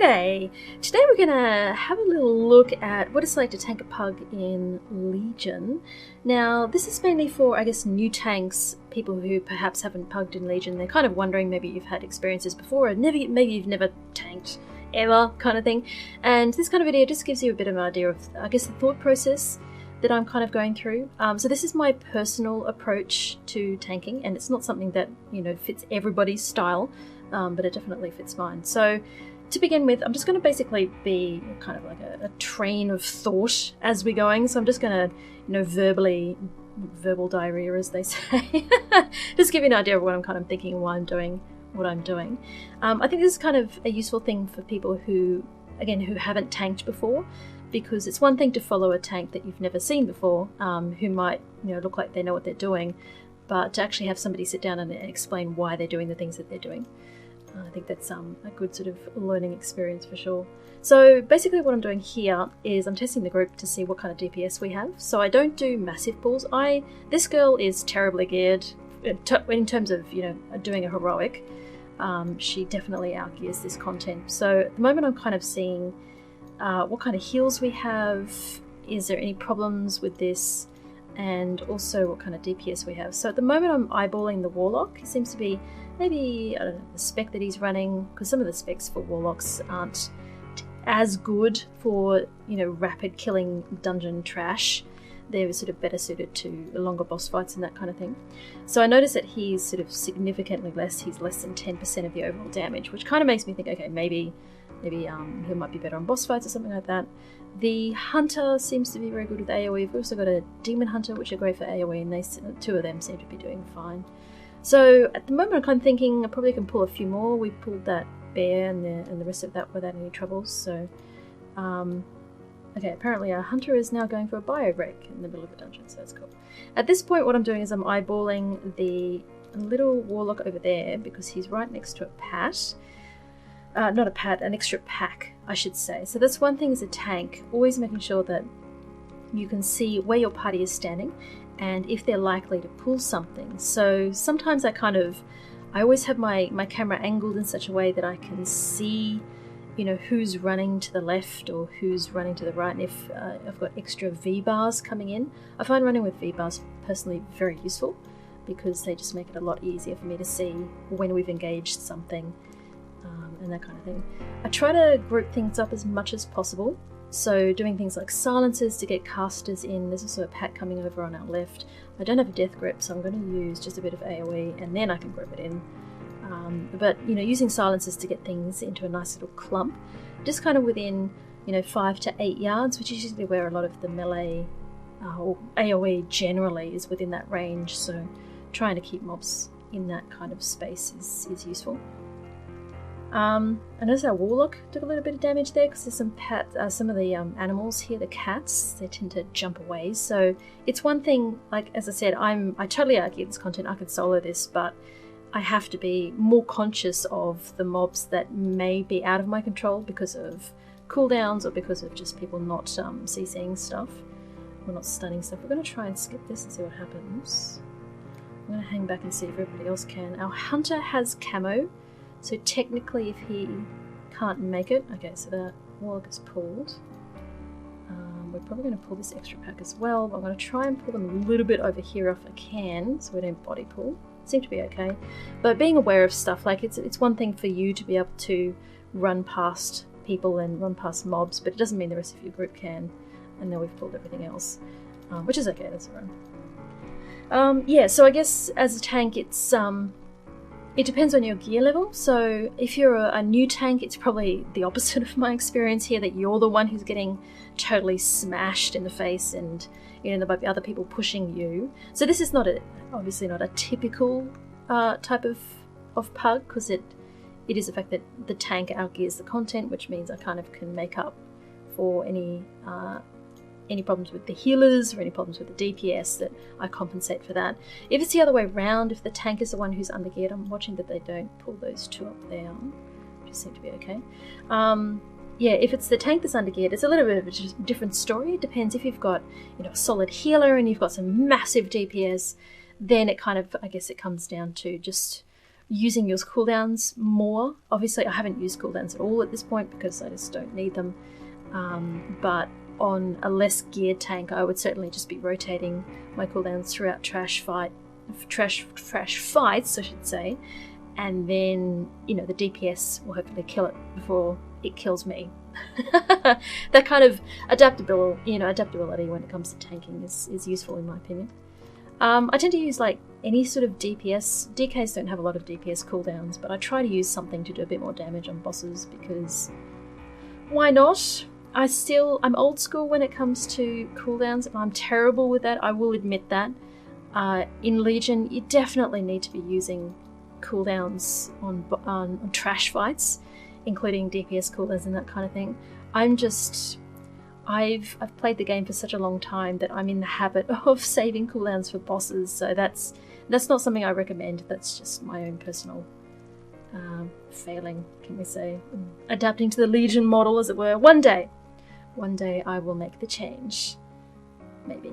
G'day! Today we're going to have a little look at what it's like to tank a pug in Legion. Now, this is mainly for, I guess, new tanks, people who perhaps haven't pugged in Legion. They're kind of wondering maybe you've had experiences before, or maybe you've never tanked ever, kind of thing. And this kind of video just gives you a bit of an idea of, I guess, the thought process that I'm kind of going through. So this is my personal approach to tanking, and it's not something that, fits everybody's style, but it definitely fits mine. So to begin with, I'm just going to basically be kind of like a train of thought as we're going. So I'm just going to, verbal diarrhea, as they say, just give you an idea of what I'm kind of thinking and why I'm doing what I'm doing. I think this is kind of a useful thing for people who haven't tanked before, because it's one thing to follow a tank that you've never seen before, who might, look like they know what they're doing, but to actually have somebody sit down and explain why they're doing the things that they're doing. I think that's a good sort of learning experience for sure. So basically what I'm doing here is I'm testing the group to see what kind of DPS we have. So I don't do massive pulls. This girl is terribly geared in terms of, doing a heroic. She definitely outgears this content. So at the moment I'm kind of seeing what kind of heals we have, is there any problems with this, and also what kind of DPS we have. So at the moment I'm eyeballing the Warlock. He seems to be maybe, I don't know, the spec that he's running, because some of the specs for Warlocks aren't as good for, rapid killing dungeon trash. They're sort of better suited to longer boss fights and that kind of thing. So I noticed that he's sort of significantly less. He's less than 10% of the overall damage, which kind of makes me think, okay, maybe he might be better on boss fights or something like that. The Hunter seems to be very good with AoE. We've also got a Demon Hunter, which are great for AoE, and two of them seem to be doing fine. So at the moment I'm kind of thinking I probably can pull a few more. We pulled that bear and the rest of that without any troubles. So, okay, apparently our Hunter is now going for a bio break in the middle of the dungeon, so that's cool. At this point what I'm doing is I'm eyeballing the little Warlock over there, because he's right next to a pat. Not a pat, an extra pack, I should say. So that's one thing as a tank, always making sure that you can see where your party is standing and if they're likely to pull something. So sometimes I always have my camera angled in such a way that I can see, who's running to the left or who's running to the right, and if I've got extra V-bars coming in. I find running with V-bars personally very useful, because they just make it a lot easier for me to see when we've engaged something. And that kind of thing. I try to group things up as much as possible, so doing things like silencers to get casters in. There's also a pack coming over on our left. I don't have a death grip, so I'm going to use just a bit of AoE and then I can group it in. But using silencers to get things into a nice little clump, just kind of within 5 to 8 yards, which is usually where a lot of the melee or AoE generally is within that range. So trying to keep mobs in that kind of space is useful. I noticed our Warlock took a little bit of damage there, because there's some of the animals here, the cats, they tend to jump away. So it's one thing, like as I said, I totally outgear this content. I could solo this, but I have to be more conscious of the mobs that may be out of my control because of cooldowns or because of just people not CCing stuff or not stunning stuff. We're going to try and skip this and see what happens. I'm going to hang back and see if everybody else can. Our Hunter has camo. So technically if he can't make it, okay, so that Warlock is pulled. We're probably going to pull this extra pack as well, but I'm going to try and pull them a little bit over here if I can, so we don't body pull. Seem to be okay. But being aware of stuff, like it's one thing for you to be able to run past people and run past mobs, but it doesn't mean the rest of your group can, and then we've pulled everything else, which is okay, that's alright. Yeah, so I guess as a tank it depends on your gear level. So if you're a new tank, it's probably the opposite of my experience here, that you're the one who's getting totally smashed in the face, and there might be other people pushing you. So this is obviously not a typical type of pug, because it is the fact that the tank outgears the content, which means I kind of can make up for any problems with the healers or any problems with the DPS, that I compensate for that. If it's the other way around, if the tank is the one who's undergeared, I'm watching that they don't pull those two up there, which seem to be okay. Yeah, if it's the tank that's undergeared, it's a little bit of a different story. It depends. If you've got a solid healer and you've got some massive DPS, then it kind of, I guess it comes down to just using your cooldowns more. Obviously, I haven't used cooldowns at all at this point because I just don't need them. But on a less geared tank, I would certainly just be rotating my cooldowns throughout trash fights, I should say, and then the DPS will hopefully kill it before it kills me. That kind of adaptability when it comes to tanking is useful in my opinion. I tend to use like any sort of DPS. DKs don't have a lot of DPS cooldowns, but I try to use something to do a bit more damage on bosses because why not? I'm old school when it comes to cooldowns. I'm terrible with that, I will admit that. In Legion, you definitely need to be using cooldowns on trash fights, including DPS cooldowns and that kind of thing. I've played the game for such a long time that I'm in the habit of saving cooldowns for bosses, so that's not something I recommend. That's just my own personal failing, can we say. Adapting to the Legion model, as it were. One day I will make the change. Maybe.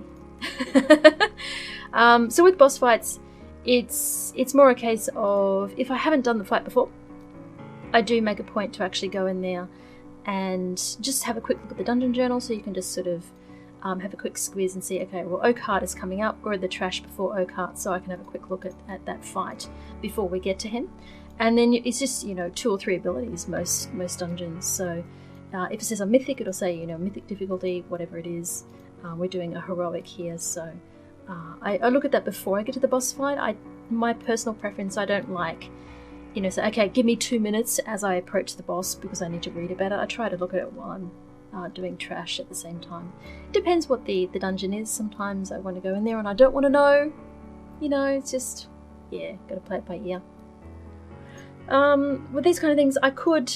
So with boss fights, it's more a case of, if I haven't done the fight before, I do make a point to actually go in there and just have a quick look at the dungeon journal, so you can just sort of have a quick squiz and see, okay, well, Oakhart is coming up, we're in the trash before Oakhart, so I can have a quick look at that fight before we get to him. And then it's just 2 or 3 abilities most dungeons. So if it says a mythic, it'll say mythic difficulty, whatever it is. We're doing a heroic here, so I look at that before I get to the boss fight. My personal preference, I don't like say, okay, give me 2 minutes as I approach the boss because I need to read about it. I try to look at it while I'm doing trash at the same time. It depends what the dungeon is. Sometimes I want to go in there and I don't want to know. It's just, gotta play it by ear. With these kind of things, I could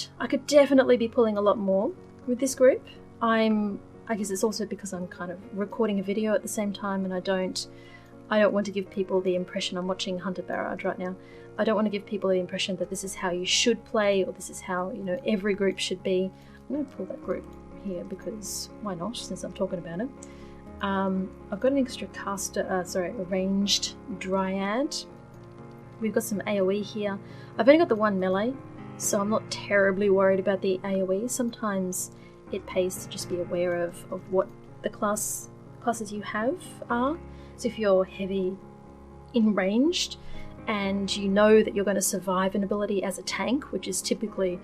definitely be pulling a lot more with this group. I guess it's also because I'm kind of recording a video at the same time, and I don't want to give people the impression, I'm watching Hunter Barrage right now, I don't want to give people the impression that this is how you should play, or this is how every group should be. I'm going to pull that group here because why not, since I'm talking about it. I've got an extra a ranged Dryad. We've got some AoE here. I've only got the 1 melee, so I'm not terribly worried about the AoE. Sometimes it pays to just be aware of what the classes you have are. So if you're heavy in ranged and you know that you're going to survive an ability as a tank, which is typically,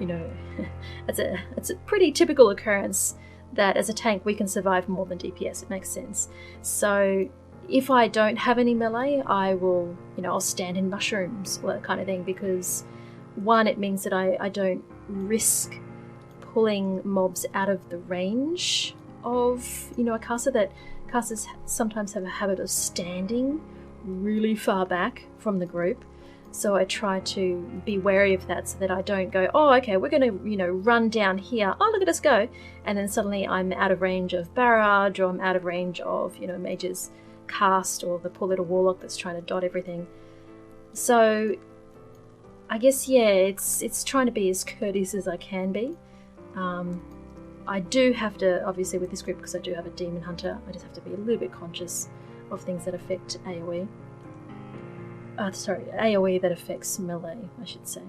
it's a pretty typical occurrence that as a tank we can survive more than DPS. It makes sense. So if I don't have any melee, I will, I'll stand in mushrooms or that kind of thing, because one, it means that I don't risk pulling mobs out of the range of, a caster. That casters sometimes have a habit of standing really far back from the group. So I try to be wary of that so that I don't go, oh, okay, we're going to, run down here. Oh, look at us go. And then suddenly I'm out of range of Barrage, or I'm out of range of, Mage's cast, or the poor little Warlock that's trying to dot everything. So I guess, it's trying to be as courteous as I can be. I do have to, obviously with this group, because I do have a Demon Hunter, I just have to be a little bit conscious of things that affect AoE. AoE that affects melee, I should say.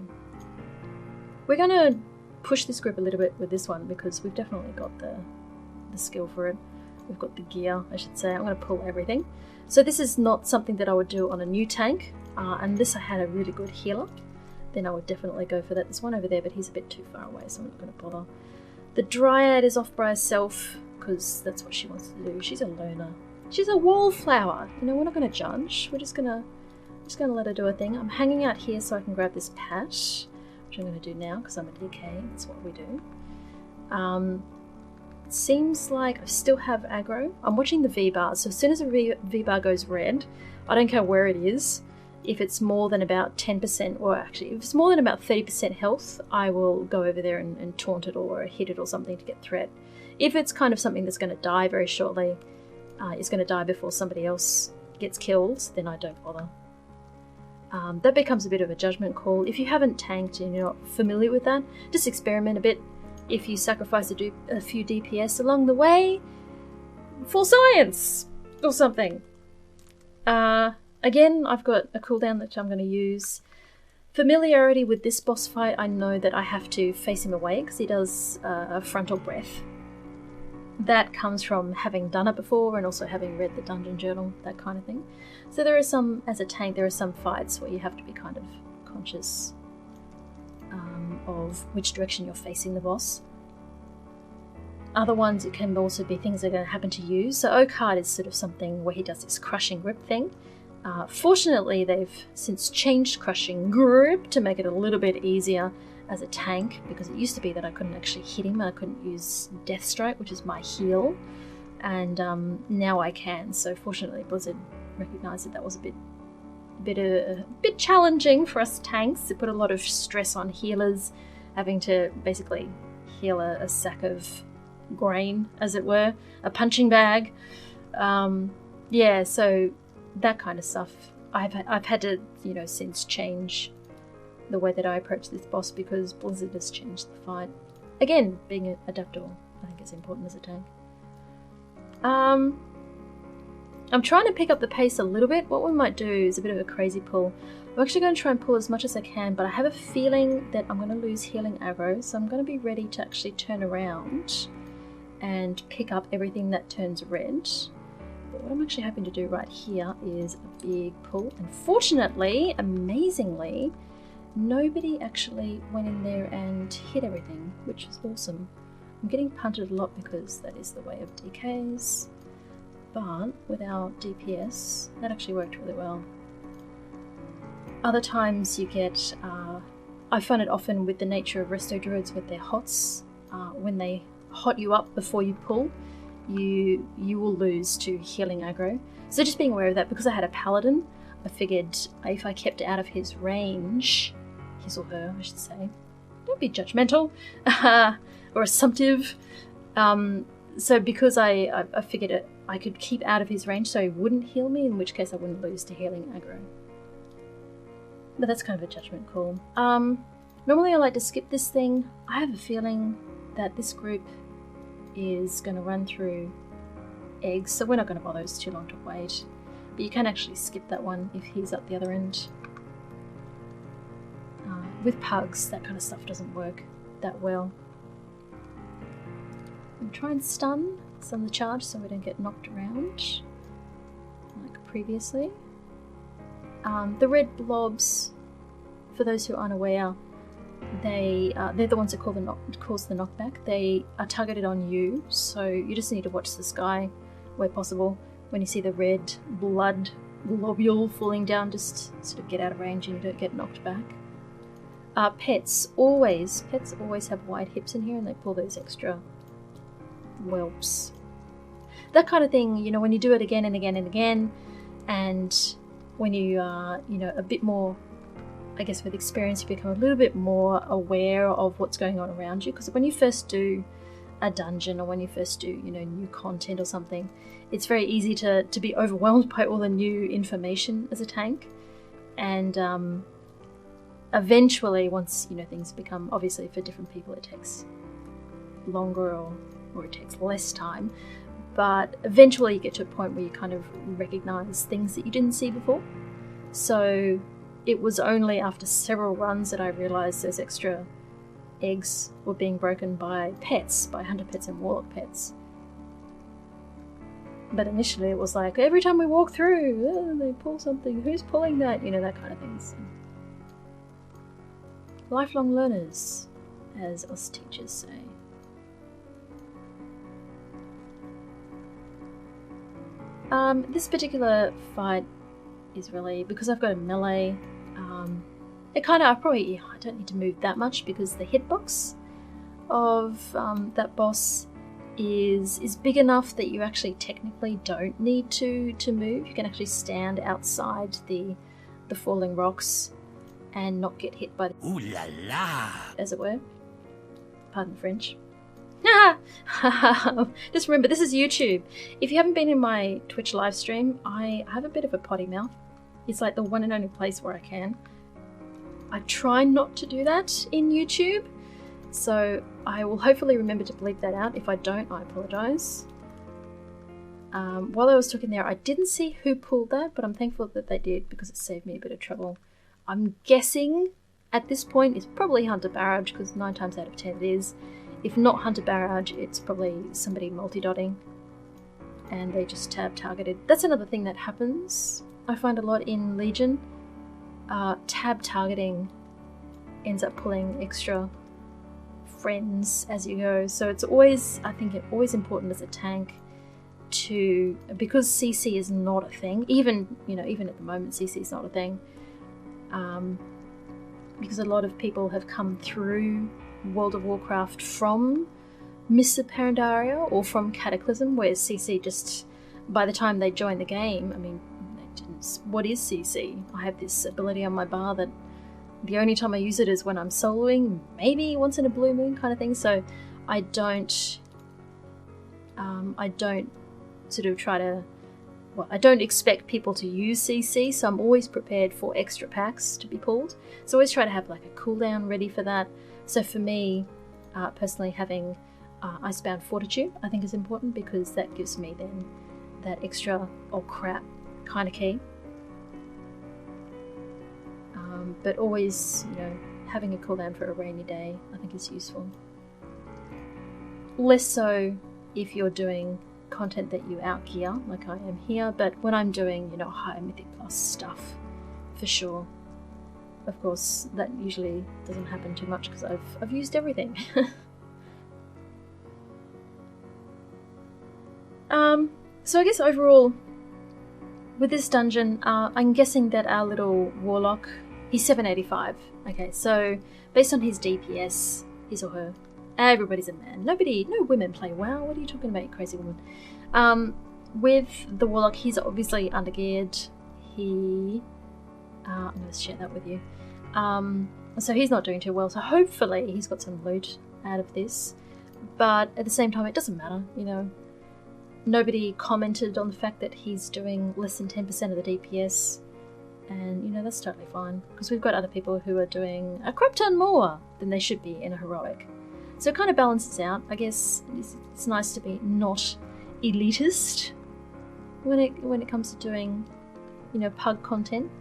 We're going to push this group a little bit with this one because we've definitely got the skill for it. We've got the gear, I should say. I'm going to pull everything. So this is not something that I would do on a new tank, unless I had a really good healer. Then I would definitely go for that. There's one over there, but he's a bit too far away, so I'm not going to bother. The Dryad is off by herself because that's what she wants to do. She's a loner. She's a wallflower. We're not going to judge. We're just going to let her do her thing. I'm hanging out here so I can grab this patch, which I'm going to do now because I'm a DK. That's what we do. It seems like I still have aggro. I'm watching the V-bar, so as soon as a V-bar goes red, I don't care where it is. If it's more than about 10%, or actually if it's more than about 30% health, I will go over there and taunt it or hit it or something to get threat. If it's kind of something that's going to die very shortly, is going to die before somebody else gets killed, then I don't bother. That becomes a bit of a judgment call. If you haven't tanked and you're not familiar with that, just experiment a bit. If you sacrifice a few DPS along the way, for science or something. Again, I've got a cooldown that I'm going to use. Familiarity with this boss fight, I know that I have to face him away because he does a frontal breath. That comes from having done it before and also having read the dungeon journal, that kind of thing. So there are some, as a tank, there are some fights where you have to be kind of conscious of which direction you're facing the boss. Other ones, it can also be things that are going to happen to you. So Oakheart is sort of something where he does this crushing grip thing. Fortunately, they've since changed crushing grip to make it a little bit easier as a tank, because it used to be that I couldn't actually hit him. I couldn't use Death Strike, which is my heal, and now I can. So fortunately, Blizzard recognised that was a bit challenging for us tanks. It put a lot of stress on healers, having to basically heal a sack of grain, as it were, a punching bag. Yeah, so that kind of stuff. I've had to, since change the way that I approach this boss because Blizzard has changed the fight. Again, being adaptable, I think is important as a tank. I'm trying to pick up the pace a little bit. What we might do is a bit of a crazy pull. I'm actually going to try and pull as much as I can, but I have a feeling that I'm going to lose healing aggro, so I'm going to be ready to actually turn around and pick up everything that turns red. But what I'm actually hoping to do right here is a big pull. And fortunately, amazingly, nobody actually went in there and hit everything, which is awesome. I'm getting punted a lot because that is the way of DKs. But with our DPS, that actually worked really well. Other times you get, I find it often with the nature of resto druids with their hots, when they hot you up before you pull, you will lose to healing aggro. So just being aware of that, because I had a paladin, I figured if I kept out of his range, his or her I should say, don't be judgmental, or assumptive, so because I figured I could keep out of his range so he wouldn't heal me, in which case I wouldn't lose to healing aggro. But that's kind of a judgment call. Normally I like to skip this thing. I have a feeling that this group is going to run through eggs, so we're not going to bother, it's too long to wait. But you can actually skip that one if he's up the other end. With pugs, that kind of stuff doesn't work that well. And try and stun the charge so we don't get knocked around like previously. The red blobs, for those who aren't aware, they're the ones that cause the knockback. They are targeted on you, so you just need to watch the sky where possible. When you see the red blood globule falling down, just sort of get out of range and you don't get knocked back. Pets always have wide hips in here, and they pull those extra whelps. That kind of thing, when you do it again and again and again, and when you are, a bit more, I guess with experience, you become a little bit more aware of what's going on around you. Because when you first do a dungeon, or when you first do, new content or something, it's very easy to be overwhelmed by all the new information as a tank. And eventually, once, things become, obviously for different people it takes longer or it takes less time. But eventually you get to a point where you kind of recognize things that you didn't see before. So it was only after several runs that I realized those extra eggs were being broken by pets, by hunter pets and warlock pets. But initially it was like, every time we walk through, they pull something, who's pulling that? That kind of thing. So, lifelong learners, as us teachers say. This particular fight is really, because I've got a melee, I don't need to move that much because the hitbox of that boss is big enough that you actually technically don't need to move. You can actually stand outside the falling rocks and not get hit by the... Ooh la la! As it were. Pardon French. Just remember, this is YouTube. If you haven't been in my Twitch live stream, I have a bit of a potty mouth. It's like the one and only place where I can. I try not to do that in YouTube, so I will hopefully remember to bleep that out. If I don't, I apologise. While I was talking there, I didn't see who pulled that, but I'm thankful that they did because it saved me a bit of trouble. I'm guessing at this point is probably Hunter Barrage, because 9 times out of 10 it is. If not Hunter Barrage, it's probably somebody multi-dotting and they just tab targeted. That's another thing that happens, I find a lot in Legion. Tab targeting ends up pulling extra friends as you go. So it's always, I think it's always important as a tank to, because CC is not a thing, even at the moment CC is not a thing, because a lot of people have come through World of Warcraft from Mists of Pandaria or from Cataclysm, where CC just, by the time they join the game, I mean, they didn't, what is CC? I have this ability on my bar that the only time I use it is when I'm soloing, maybe once in a blue moon kind of thing, so I don't sort of try to, well, I don't expect people to use CC, so I'm always prepared for extra packs to be pulled. So I always try to have like a cooldown ready for that. So for me, personally, having Icebound Fortitude I think is important, because that gives me then that extra oh crap kind of key. But always, having a cooldown for a rainy day I think is useful. Less so if you're doing content that you outgear, like I am here, but when I'm doing, higher Mythic Plus stuff, for sure. Of course, that usually doesn't happen too much because I've used everything. So I guess overall, with this dungeon, I'm guessing that our little warlock, he's 785. Okay, so based on his DPS, his or her, everybody's a man. No women play WoW. What are you talking about, you crazy woman? With the warlock, he's obviously undergeared. I'm going to share that with you. So he's not doing too well. So hopefully he's got some loot out of this. But at the same time, it doesn't matter. Nobody commented on the fact that he's doing less than 10% of the DPS. And, that's totally fine. Because we've got other people who are doing a crap ton more than they should be in a heroic. So it kind of balances out. I guess it's nice to be not elitist when it comes to doing, pug content.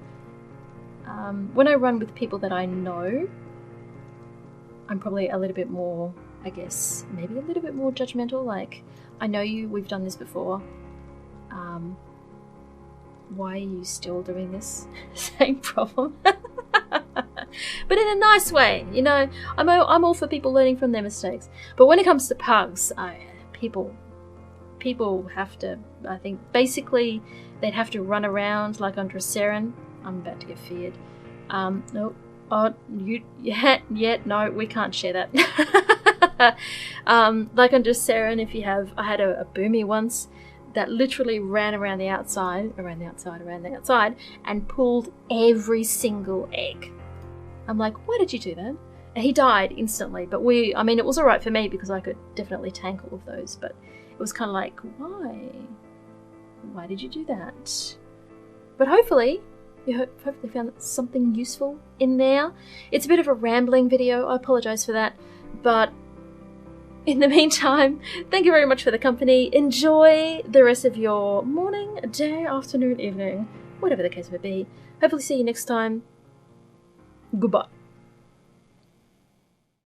When I run with people that I know, I'm probably a little bit more, I guess, maybe a little bit more judgmental. Like, I know you, we've done this before. Why are you still doing this? Same problem. But in a nice way, I'm all for people learning from their mistakes. But when it comes to pugs, people have to, I think, basically, they'd have to run around like under a Seren. I'm about to get feared. No, oh, no, we can't share that. Like under Seren, if you have, I had a boomy once that literally ran around the outside, and pulled every single egg. I'm like, why did you do that? And he died instantly, but it was alright for me because I could definitely tank all of those, but it was kind of like, why? Why did you do that? But hopefully, you hopefully found something useful in there. It's a bit of a rambling video, I apologise for that, but in the meantime, thank you very much for the company. Enjoy the rest of your morning, day, afternoon, evening, whatever the case may be. Hopefully see you next time. Goodbye.